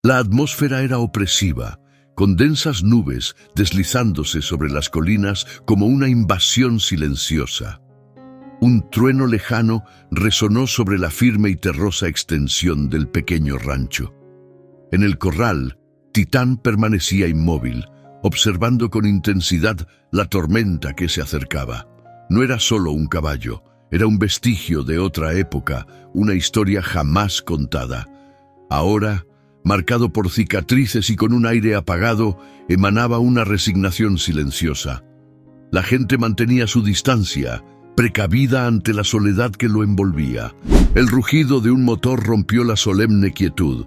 La atmósfera era opresiva, con densas nubes deslizándose sobre las colinas como una invasión silenciosa. Un trueno lejano resonó sobre la firme y terrosa extensión del pequeño rancho. En el corral, Titán permanecía inmóvil, observando con intensidad la tormenta que se acercaba. No era solo un caballo, era un vestigio de otra época, una historia jamás contada. Ahora, marcado por cicatrices y con un aire apagado, emanaba una resignación silenciosa. La gente mantenía su distancia, precavida ante la soledad que lo envolvía. El rugido de un motor rompió la solemne quietud.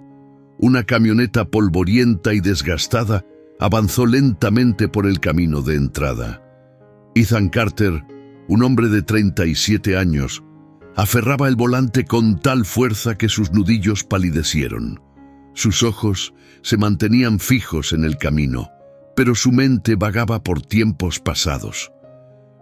Una camioneta polvorienta y desgastada avanzó lentamente por el camino de entrada. Ethan Carter, un hombre de 37 años, aferraba el volante con tal fuerza que sus nudillos palidecieron. Sus ojos se mantenían fijos en el camino, pero su mente vagaba por tiempos pasados.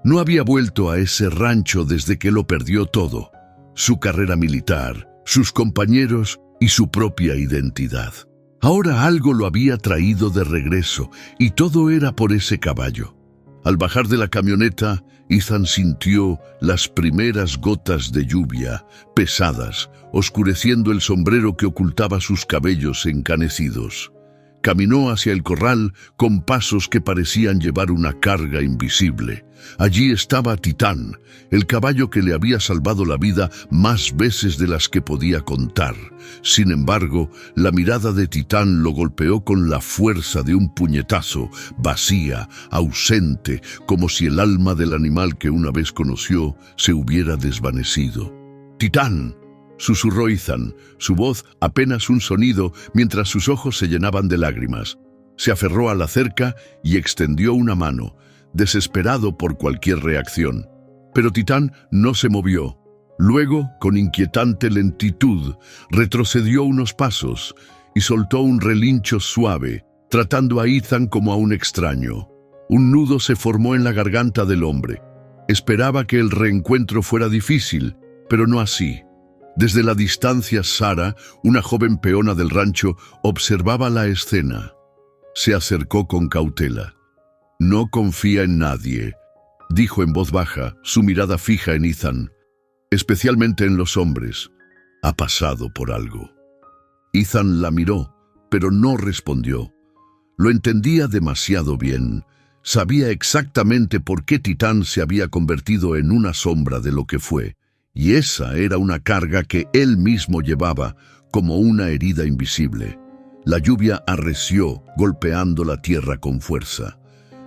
No había vuelto a ese rancho desde que lo perdió todo: su carrera militar, sus compañeros y su propia identidad. Ahora algo lo había traído de regreso, y todo era por ese caballo. Al bajar de la camioneta, Ethan sintió las primeras gotas de lluvia, pesadas, oscureciendo el sombrero que ocultaba sus cabellos encanecidos. Caminó hacia el corral con pasos que parecían llevar una carga invisible. Allí estaba Titán, el caballo que le había salvado la vida más veces de las que podía contar. Sin embargo, la mirada de Titán lo golpeó con la fuerza de un puñetazo, vacía, ausente, como si el alma del animal que una vez conoció se hubiera desvanecido. «¡Titán!», susurró Ethan, su voz apenas un sonido mientras sus ojos se llenaban de lágrimas. Se aferró a la cerca y extendió una mano, desesperado por cualquier reacción. Pero Titán no se movió. Luego, con inquietante lentitud, retrocedió unos pasos y soltó un relincho suave, tratando a Ethan como a un extraño. Un nudo se formó en la garganta del hombre. Esperaba que el reencuentro fuera difícil, pero no así. Desde la distancia, Sara, una joven peona del rancho, observaba la escena. Se acercó con cautela. «No confía en nadie», dijo en voz baja, su mirada fija en Ethan. «Especialmente en los hombres. Ha pasado por algo». Ethan la miró, pero no respondió. Lo entendía demasiado bien. Sabía exactamente por qué Titán se había convertido en una sombra de lo que fue. Y esa era una carga que él mismo llevaba, como una herida invisible. La lluvia arreció, golpeando la tierra con fuerza.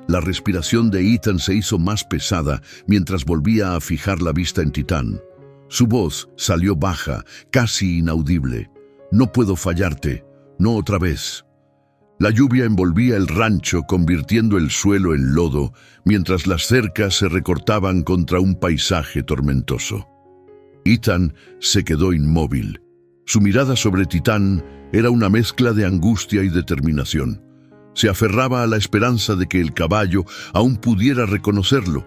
La respiración de Ethan se hizo más pesada mientras volvía a fijar la vista en Titán. Su voz salió baja, casi inaudible. «No puedo fallarte, no otra vez». La lluvia envolvía el rancho, convirtiendo el suelo en lodo, mientras las cercas se recortaban contra un paisaje tormentoso. Ethan se quedó inmóvil. Su mirada sobre Titán era una mezcla de angustia y determinación. Se aferraba a la esperanza de que el caballo aún pudiera reconocerlo,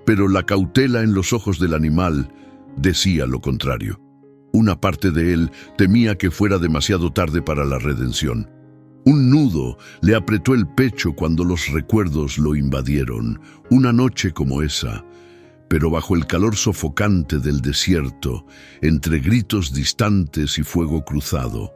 pero la cautela en los ojos del animal decía lo contrario. Una parte de él temía que fuera demasiado tarde para la redención. Un nudo le apretó el pecho cuando los recuerdos lo invadieron. Una noche como esa, pero bajo el calor sofocante del desierto, entre gritos distantes y fuego cruzado.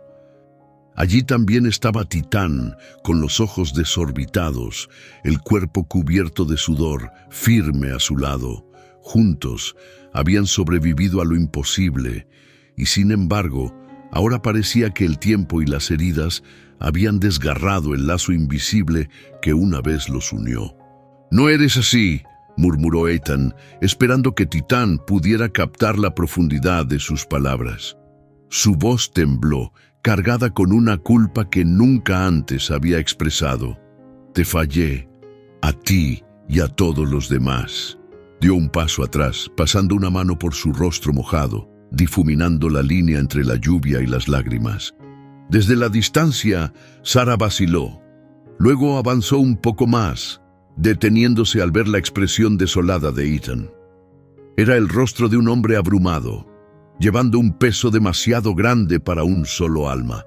Allí también estaba Titán, con los ojos desorbitados, el cuerpo cubierto de sudor, firme a su lado. Juntos habían sobrevivido a lo imposible, y sin embargo, ahora parecía que el tiempo y las heridas habían desgarrado el lazo invisible que una vez los unió. «No eres así», murmuró Ethan, esperando que Titán pudiera captar la profundidad de sus palabras. Su voz tembló, cargada con una culpa que nunca antes había expresado. «Te fallé, a ti y a todos los demás». Dio un paso atrás, pasando una mano por su rostro mojado, difuminando la línea entre la lluvia y las lágrimas. Desde la distancia, Sara vaciló. Luego avanzó un poco más, deteniéndose al ver la expresión desolada de Ethan. Era el rostro de un hombre abrumado, llevando un peso demasiado grande para un solo alma.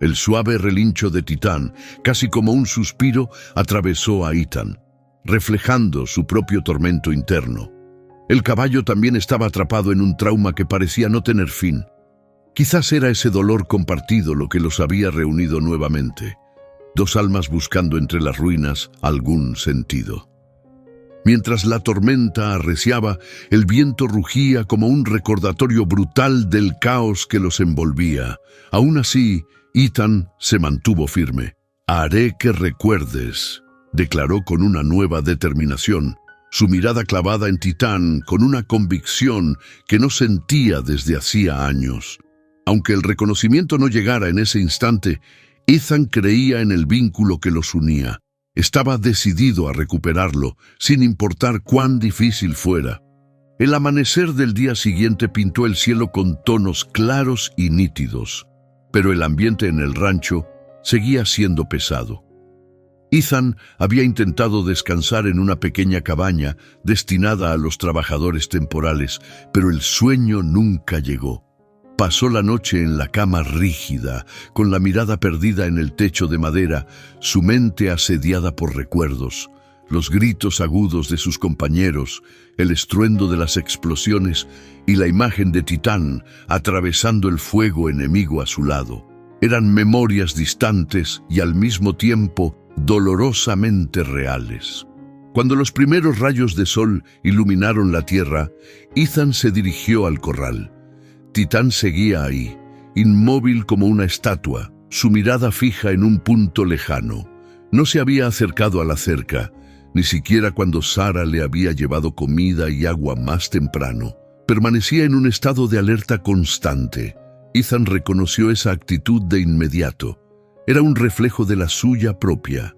El suave relincho de Titán, casi como un suspiro, atravesó a Ethan, reflejando su propio tormento interno. El caballo también estaba atrapado en un trauma que parecía no tener fin. Quizás era ese dolor compartido lo que los había reunido nuevamente. Dos almas buscando entre las ruinas algún sentido. Mientras la tormenta arreciaba, el viento rugía como un recordatorio brutal del caos que los envolvía. Aún así, Ethan se mantuvo firme. «Haré que recuerdes», declaró con una nueva determinación, su mirada clavada en Titán con una convicción que no sentía desde hacía años. Aunque el reconocimiento no llegara en ese instante, Ethan creía en el vínculo que los unía. Estaba decidido a recuperarlo, sin importar cuán difícil fuera. El amanecer del día siguiente pintó el cielo con tonos claros y nítidos, pero el ambiente en el rancho seguía siendo pesado. Ethan había intentado descansar en una pequeña cabaña destinada a los trabajadores temporales, pero el sueño nunca llegó. Pasó la noche en la cama rígida, con la mirada perdida en el techo de madera, su mente asediada por recuerdos, los gritos agudos de sus compañeros, el estruendo de las explosiones y la imagen de Titán atravesando el fuego enemigo a su lado. Eran memorias distantes y al mismo tiempo dolorosamente reales. Cuando los primeros rayos de sol iluminaron la tierra, Ethan se dirigió al corral. Titán seguía ahí, inmóvil como una estatua, su mirada fija en un punto lejano. No se había acercado a la cerca, ni siquiera cuando Sara le había llevado comida y agua más temprano. Permanecía en un estado de alerta constante. Ethan reconoció esa actitud de inmediato. Era un reflejo de la suya propia.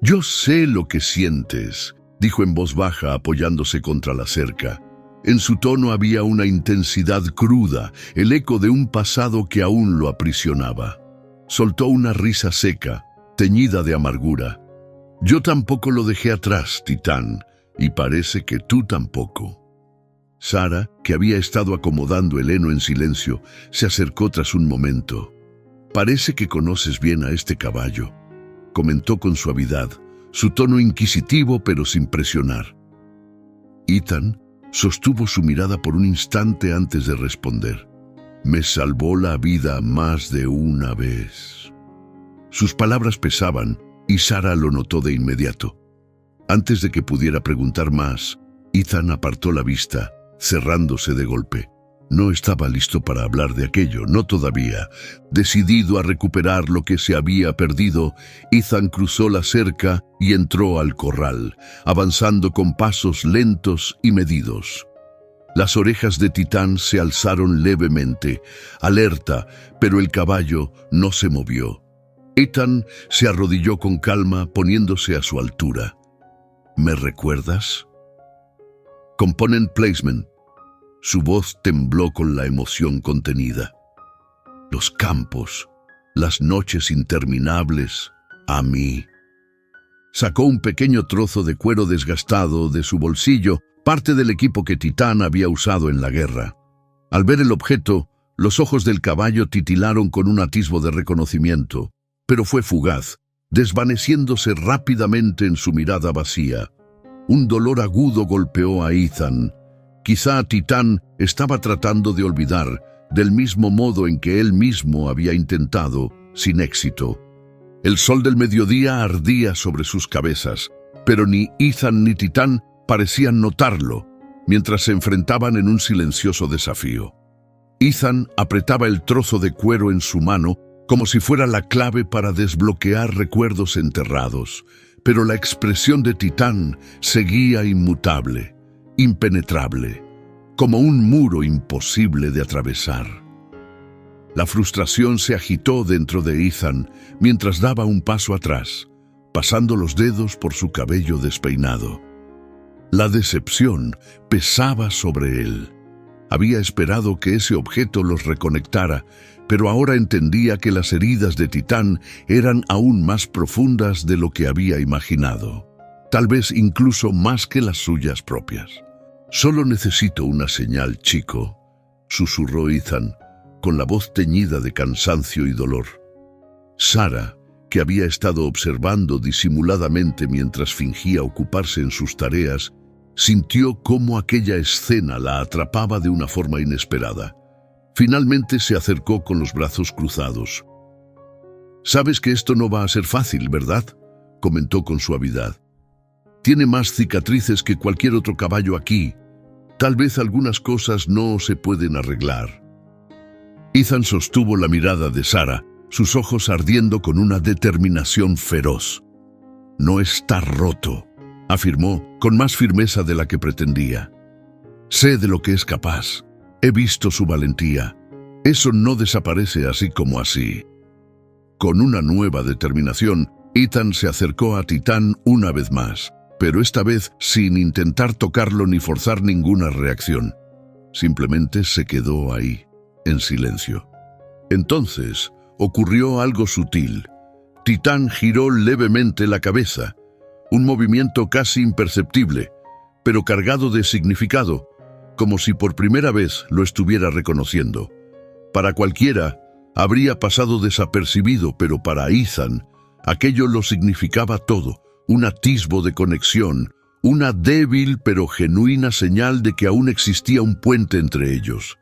«Yo sé lo que sientes», dijo en voz baja apoyándose contra la cerca. En su tono había una intensidad cruda, el eco de un pasado que aún lo aprisionaba. Soltó una risa seca, teñida de amargura. «Yo tampoco lo dejé atrás, Titán, y parece que tú tampoco». Sara, que había estado acomodando el heno en silencio, se acercó tras un momento. «Parece que conoces bien a este caballo», comentó con suavidad, su tono inquisitivo pero sin presionar. Ethan sostuvo su mirada por un instante antes de responder. «Me salvó la vida más de una vez». Sus palabras pesaban y Sara lo notó de inmediato. Antes de que pudiera preguntar más, Ethan apartó la vista, cerrándose de golpe. No estaba listo para hablar de aquello, no todavía. Decidido a recuperar lo que se había perdido, Ethan cruzó la cerca y entró al corral, avanzando con pasos lentos y medidos. Las orejas de Titán se alzaron levemente, alerta, pero el caballo no se movió. Ethan se arrodilló con calma, poniéndose a su altura. «¿Me recuerdas?» «Component placement». Su voz tembló con la emoción contenida. «Los campos, las noches interminables, a mí». Sacó un pequeño trozo de cuero desgastado de su bolsillo, parte del equipo que Titán había usado en la guerra. Al ver el objeto, los ojos del caballo titilaron con un atisbo de reconocimiento, pero fue fugaz, desvaneciéndose rápidamente en su mirada vacía. Un dolor agudo golpeó a Ethan. Quizá Titán estaba tratando de olvidar, del mismo modo en que él mismo había intentado, sin éxito. El sol del mediodía ardía sobre sus cabezas, pero ni Ethan ni Titán parecían notarlo, mientras se enfrentaban en un silencioso desafío. Ethan apretaba el trozo de cuero en su mano como si fuera la clave para desbloquear recuerdos enterrados, pero la expresión de Titán seguía inmutable, impenetrable, como un muro imposible de atravesar. La frustración se agitó dentro de Ethan mientras daba un paso atrás, pasando los dedos por su cabello despeinado. La decepción pesaba sobre él. Había esperado que ese objeto los reconectara, pero ahora entendía que las heridas de Titán eran aún más profundas de lo que había imaginado, tal vez incluso más que las suyas propias. «Solo necesito una señal, chico», susurró Ethan, con la voz teñida de cansancio y dolor. Sara, que había estado observando disimuladamente mientras fingía ocuparse en sus tareas, sintió cómo aquella escena la atrapaba de una forma inesperada. Finalmente se acercó con los brazos cruzados. «Sabes que esto no va a ser fácil, ¿verdad?», comentó con suavidad. «Tiene más cicatrices que cualquier otro caballo aquí. Tal vez algunas cosas no se pueden arreglar». Ethan sostuvo la mirada de Sara, sus ojos ardiendo con una determinación feroz. «No está roto», afirmó con más firmeza de la que pretendía. «Sé de lo que es capaz. He visto su valentía. Eso no desaparece así como así». Con una nueva determinación, Ethan se acercó a Titán una vez más, pero esta vez sin intentar tocarlo ni forzar ninguna reacción. Simplemente se quedó ahí, en silencio. Entonces ocurrió algo sutil. Titán giró levemente la cabeza, un movimiento casi imperceptible, pero cargado de significado, como si por primera vez lo estuviera reconociendo. Para cualquiera, habría pasado desapercibido, pero para Ethan, aquello lo significaba todo, un atisbo de conexión, una débil pero genuina señal de que aún existía un puente entre ellos.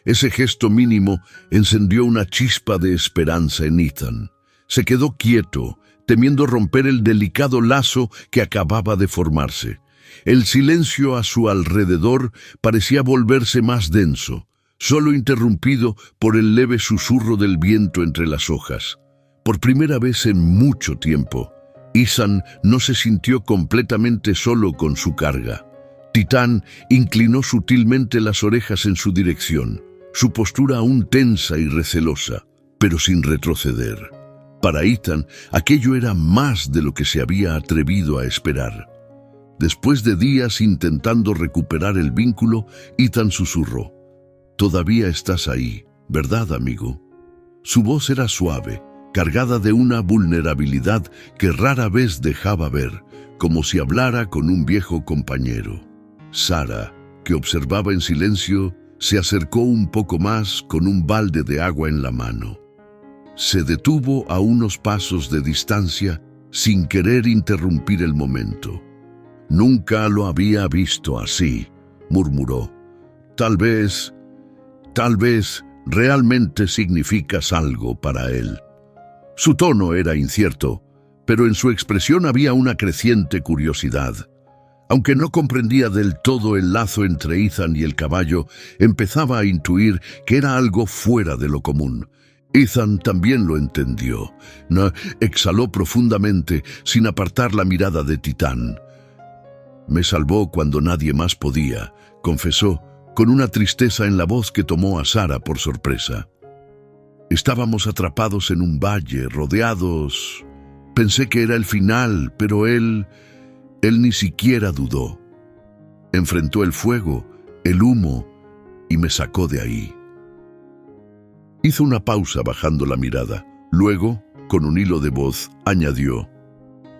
Ese gesto mínimo encendió una chispa de esperanza en Ethan. Se quedó quieto, temiendo romper el delicado lazo que acababa de formarse. El silencio a su alrededor parecía volverse más denso, solo interrumpido por el leve susurro del viento entre las hojas. Por primera vez en mucho tiempo, Ethan no se sintió completamente solo con su carga. Titán inclinó sutilmente las orejas en su dirección, su postura aún tensa y recelosa, pero sin retroceder. Para Ethan, aquello era más de lo que se había atrevido a esperar. Después de días intentando recuperar el vínculo, Ethan susurró: «Todavía estás ahí, ¿verdad, amigo?». Su voz era suave, cargada de una vulnerabilidad que rara vez dejaba ver, como si hablara con un viejo compañero. Sara, que observaba en silencio, se acercó un poco más con un balde de agua en la mano. Se detuvo a unos pasos de distancia sin querer interrumpir el momento. «Nunca lo había visto así», murmuró. Tal vez realmente significas algo para él». Su tono era incierto, pero en su expresión había una creciente curiosidad. Aunque no comprendía del todo el lazo entre Ethan y el caballo, empezaba a intuir que era algo fuera de lo común. Ethan también lo entendió. Exhaló profundamente, sin apartar la mirada de Titán. «Me salvó cuando nadie más podía», confesó, con una tristeza en la voz que tomó a Sara por sorpresa. «Estábamos atrapados en un valle, rodeados. Pensé que era el final, pero él ni siquiera dudó. Enfrentó el fuego, el humo, y me sacó de ahí». Hizo una pausa bajando la mirada. Luego, con un hilo de voz, añadió: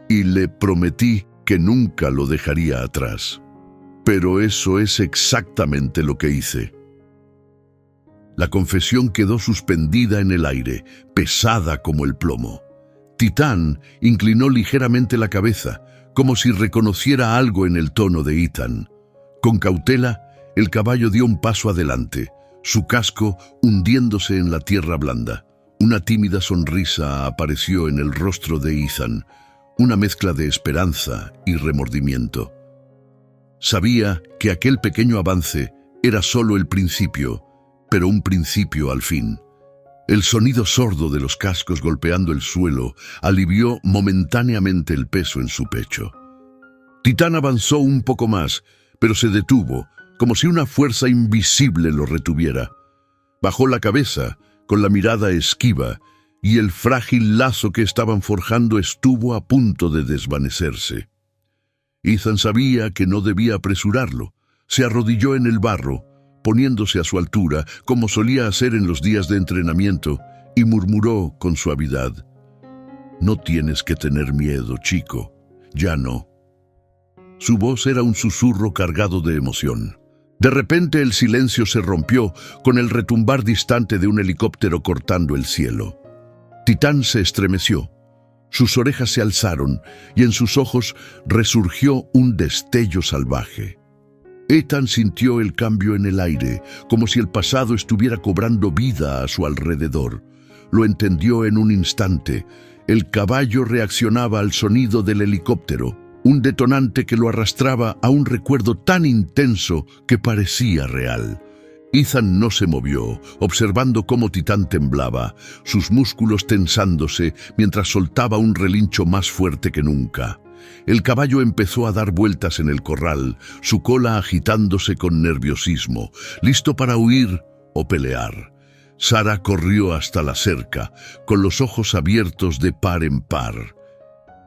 «Y le prometí que nunca lo dejaría atrás. Pero eso es exactamente lo que hice». La confesión quedó suspendida en el aire, pesada como el plomo. Titán inclinó ligeramente la cabeza, como si reconociera algo en el tono de Ethan. Con cautela, el caballo dio un paso adelante, su casco hundiéndose en la tierra blanda. Una tímida sonrisa apareció en el rostro de Ethan, una mezcla de esperanza y remordimiento. Sabía que aquel pequeño avance era solo el principio, pero un principio al fin. El sonido sordo de los cascos golpeando el suelo alivió momentáneamente el peso en su pecho. Titán avanzó un poco más, pero se detuvo, como si una fuerza invisible lo retuviera. Bajó la cabeza, con la mirada esquiva, y el frágil lazo que estaban forjando estuvo a punto de desvanecerse. Ethan sabía que no debía apresurarlo. Se arrodilló en el barro, poniéndose a su altura, como solía hacer en los días de entrenamiento, y murmuró con suavidad: «No tienes que tener miedo, chico. Ya no». Su voz era un susurro cargado de emoción. De repente el silencio se rompió con el retumbar distante de un helicóptero cortando el cielo. Titán se estremeció. Sus orejas se alzaron y en sus ojos resurgió un destello salvaje. Ethan sintió el cambio en el aire, como si el pasado estuviera cobrando vida a su alrededor. Lo entendió en un instante. El caballo reaccionaba al sonido del helicóptero, un detonante que lo arrastraba a un recuerdo tan intenso que parecía real. Ethan no se movió, observando cómo Titán temblaba, sus músculos tensándose mientras soltaba un relincho más fuerte que nunca. El caballo empezó a dar vueltas en el corral, su cola agitándose con nerviosismo, listo para huir o pelear. Sara corrió hasta la cerca, con los ojos abiertos de par en par.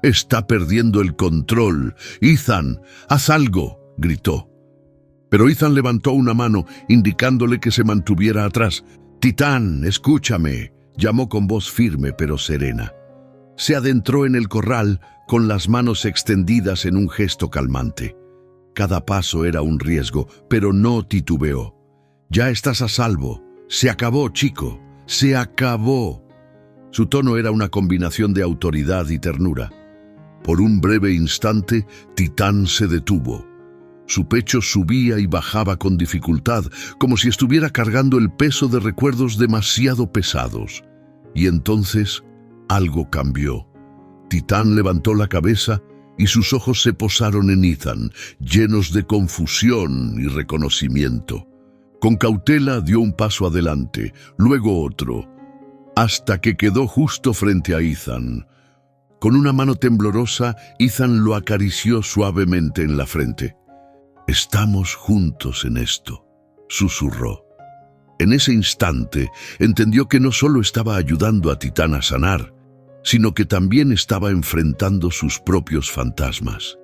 «Está perdiendo el control. Ethan, haz algo», gritó. Pero Ethan levantó una mano, indicándole que se mantuviera atrás. «Titán, escúchame», llamó con voz firme pero serena. Se adentró en el corral, con las manos extendidas en un gesto calmante. Cada paso era un riesgo, pero no titubeó. «Ya estás a salvo. Se acabó, chico. Se acabó». Su tono era una combinación de autoridad y ternura. Por un breve instante, Titán se detuvo. Su pecho subía y bajaba con dificultad, como si estuviera cargando el peso de recuerdos demasiado pesados. Y entonces, algo cambió. Titán levantó la cabeza y sus ojos se posaron en Ethan, llenos de confusión y reconocimiento. Con cautela dio un paso adelante, luego otro, hasta que quedó justo frente a Ethan. Con una mano temblorosa, Ethan lo acarició suavemente en la frente. «Estamos juntos en esto», susurró. En ese instante, entendió que no solo estaba ayudando a Titán a sanar, sino que también estaba enfrentando sus propios fantasmas.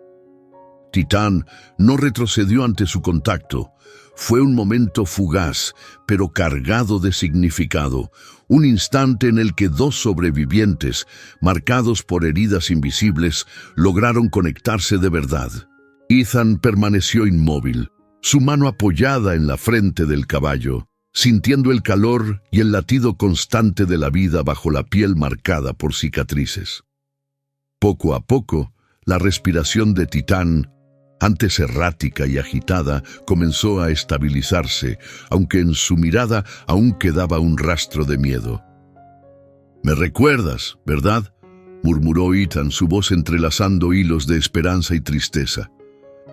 Titán no retrocedió ante su contacto. Fue un momento fugaz, pero cargado de significado, un instante en el que dos sobrevivientes, marcados por heridas invisibles, lograron conectarse de verdad. Ethan permaneció inmóvil, su mano apoyada en la frente del caballo, sintiendo el calor y el latido constante de la vida bajo la piel marcada por cicatrices. Poco a poco, la respiración de Titán, antes errática y agitada, comenzó a estabilizarse, aunque en su mirada aún quedaba un rastro de miedo. «Me recuerdas, ¿verdad?», murmuró Ethan, su voz entrelazando hilos de esperanza y tristeza.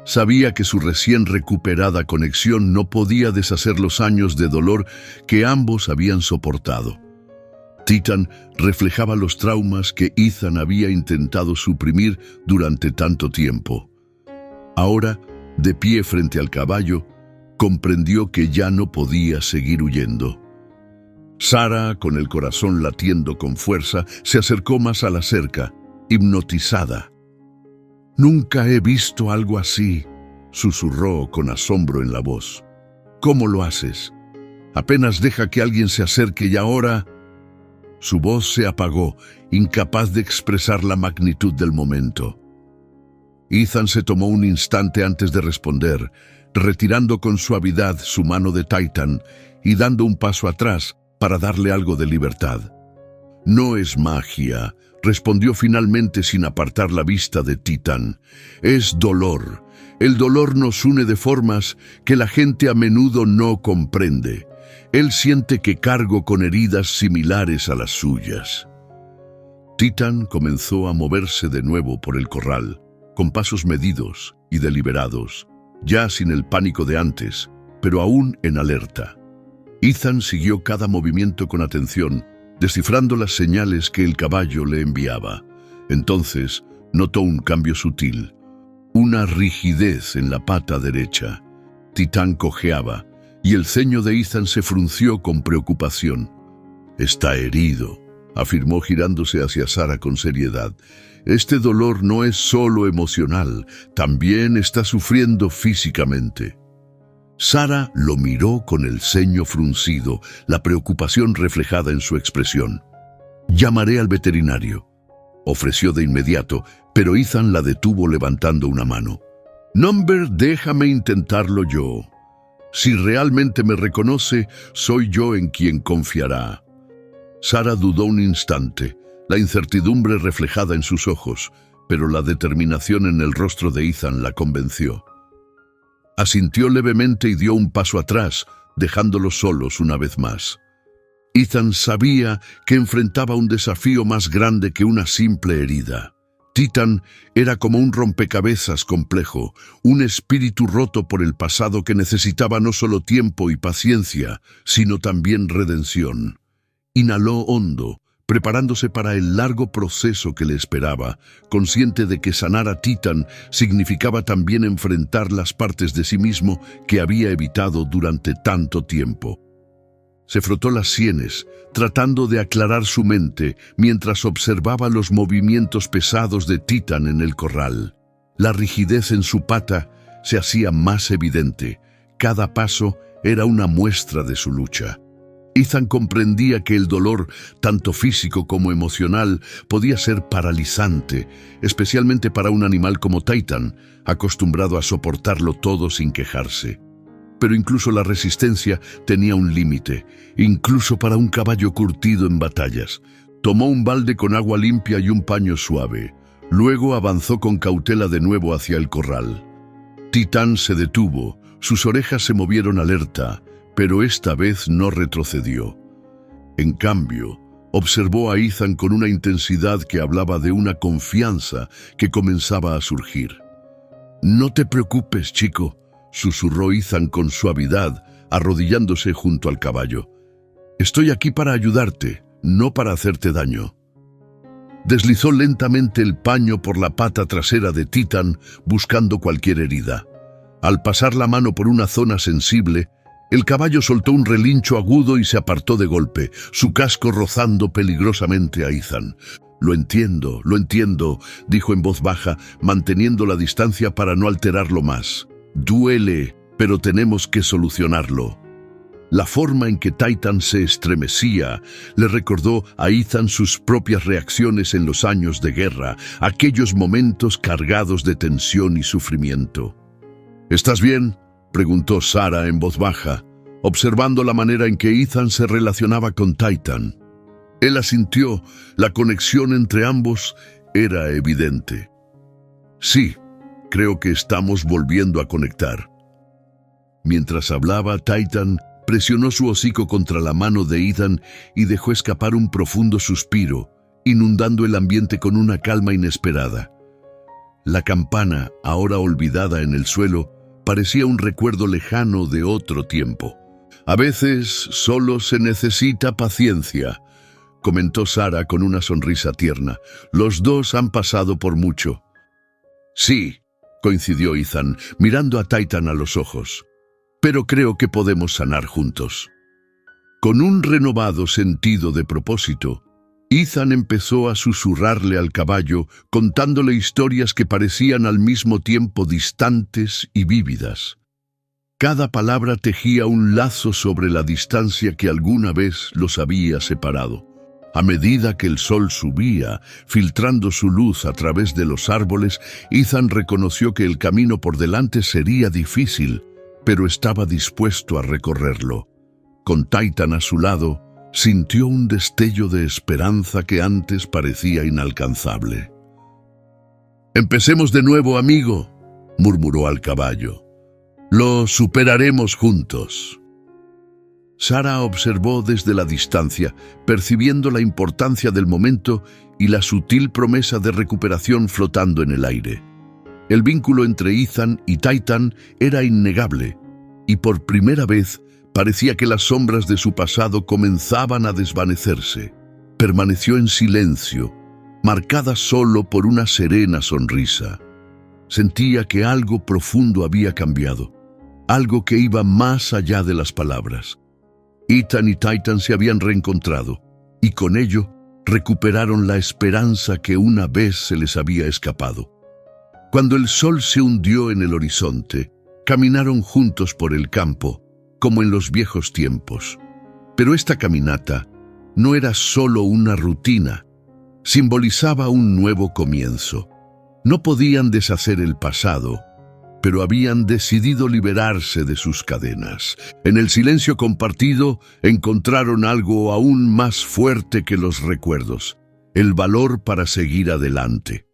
Sabía que su recién recuperada conexión no podía deshacer los años de dolor que ambos habían soportado. Titán reflejaba los traumas que Ethan había intentado suprimir durante tanto tiempo. Ahora, de pie frente al caballo, comprendió que ya no podía seguir huyendo. Sara, con el corazón latiendo con fuerza, se acercó más a la cerca, hipnotizada. «Nunca he visto algo así», susurró con asombro en la voz. «¿Cómo lo haces? Apenas deja que alguien se acerque y ahora...» Su voz se apagó, incapaz de expresar la magnitud del momento. Ethan se tomó un instante antes de responder, retirando con suavidad su mano de Titán y dando un paso atrás para darle algo de libertad. «No es magia», respondió finalmente sin apartar la vista de Titán. «Es dolor. El dolor nos une de formas que la gente a menudo no comprende. Él siente que cargo con heridas similares a las suyas». Titán comenzó a moverse de nuevo por el corral, con pasos medidos y deliberados, ya sin el pánico de antes, pero aún en alerta. Ethan siguió cada movimiento con atención, descifrando las señales que el caballo le enviaba. Entonces notó un cambio sutil, una rigidez en la pata derecha. Titán cojeaba, y el ceño de Ethan se frunció con preocupación. «Está herido», afirmó girándose hacia Sara con seriedad. «Este dolor no es solo emocional, también está sufriendo físicamente». Sara lo miró con el ceño fruncido, la preocupación reflejada en su expresión. «Llamaré al veterinario», ofreció de inmediato, pero Ethan la detuvo levantando una mano. «Number, déjame intentarlo yo. Si realmente me reconoce, soy yo en quien confiará». Sara dudó un instante, la incertidumbre reflejada en sus ojos, pero la determinación en el rostro de Ethan la convenció. Asintió levemente y dio un paso atrás, dejándolos solos una vez más. Ethan sabía que enfrentaba un desafío más grande que una simple herida. Titan era como un rompecabezas complejo, un espíritu roto por el pasado que necesitaba no solo tiempo y paciencia, sino también redención. Inhaló hondo, preparándose para el largo proceso que le esperaba, consciente de que sanar a Titan significaba también enfrentar las partes de sí mismo que había evitado durante tanto tiempo. Se frotó las sienes, tratando de aclarar su mente mientras observaba los movimientos pesados de Titan en el corral. La rigidez en su pata se hacía más evidente. Cada paso era una muestra de su lucha. Ethan comprendía que el dolor, tanto físico como emocional, podía ser paralizante, especialmente para un animal como Titan, acostumbrado a soportarlo todo sin quejarse. Pero incluso la resistencia tenía un límite, incluso para un caballo curtido en batallas. Tomó un balde con agua limpia y un paño suave. Luego avanzó con cautela de nuevo hacia el corral. Titan se detuvo, sus orejas se movieron alerta, pero esta vez no retrocedió. En cambio, observó a Ethan con una intensidad que hablaba de una confianza que comenzaba a surgir. «No te preocupes, chico», susurró Ethan con suavidad, arrodillándose junto al caballo. «Estoy aquí para ayudarte, no para hacerte daño». Deslizó lentamente el paño por la pata trasera de Titan, buscando cualquier herida. Al pasar la mano por una zona sensible, el caballo soltó un relincho agudo y se apartó de golpe, su casco rozando peligrosamente a Ethan. Lo entiendo», dijo en voz baja, manteniendo la distancia para no alterarlo más. «Duele, pero tenemos que solucionarlo». La forma en que Titan se estremecía le recordó a Ethan sus propias reacciones en los años de guerra, aquellos momentos cargados de tensión y sufrimiento. «¿Estás bien?», preguntó Sara en voz baja, observando la manera en que Ethan se relacionaba con Titan. Él asintió, la conexión entre ambos era evidente. «Sí, creo que estamos volviendo a conectar». Mientras hablaba, Titan presionó su hocico contra la mano de Ethan y dejó escapar un profundo suspiro, inundando el ambiente con una calma inesperada. La campana, ahora olvidada en el suelo, parecía un recuerdo lejano de otro tiempo. «A veces solo se necesita paciencia», comentó Sara con una sonrisa tierna. «Los dos han pasado por mucho». «Sí», coincidió Ethan, mirando a Titan a los ojos. «Pero creo que podemos sanar juntos». Con un renovado sentido de propósito, Ethan empezó a susurrarle al caballo, contándole historias que parecían al mismo tiempo distantes y vívidas. Cada palabra tejía un lazo sobre la distancia que alguna vez los había separado. A medida que el sol subía, filtrando su luz a través de los árboles, Ethan reconoció que el camino por delante sería difícil, pero estaba dispuesto a recorrerlo. Con Titan a su lado, sintió un destello de esperanza que antes parecía inalcanzable. «Empecemos de nuevo, amigo», murmuró al caballo. «Lo superaremos juntos». Sara observó desde la distancia, percibiendo la importancia del momento y la sutil promesa de recuperación flotando en el aire. El vínculo entre Ethan y Titan era innegable, y por primera vez parecía que las sombras de su pasado comenzaban a desvanecerse. Permaneció en silencio, marcada solo por una serena sonrisa. Sentía que algo profundo había cambiado, algo que iba más allá de las palabras. Ethan y Titan se habían reencontrado, y con ello recuperaron la esperanza que una vez se les había escapado. Cuando el sol se hundió en el horizonte, caminaron juntos por el campo, como en los viejos tiempos. Pero esta caminata no era solo una rutina, simbolizaba un nuevo comienzo. No podían deshacer el pasado, pero habían decidido liberarse de sus cadenas. En el silencio compartido encontraron algo aún más fuerte que los recuerdos: el valor para seguir adelante.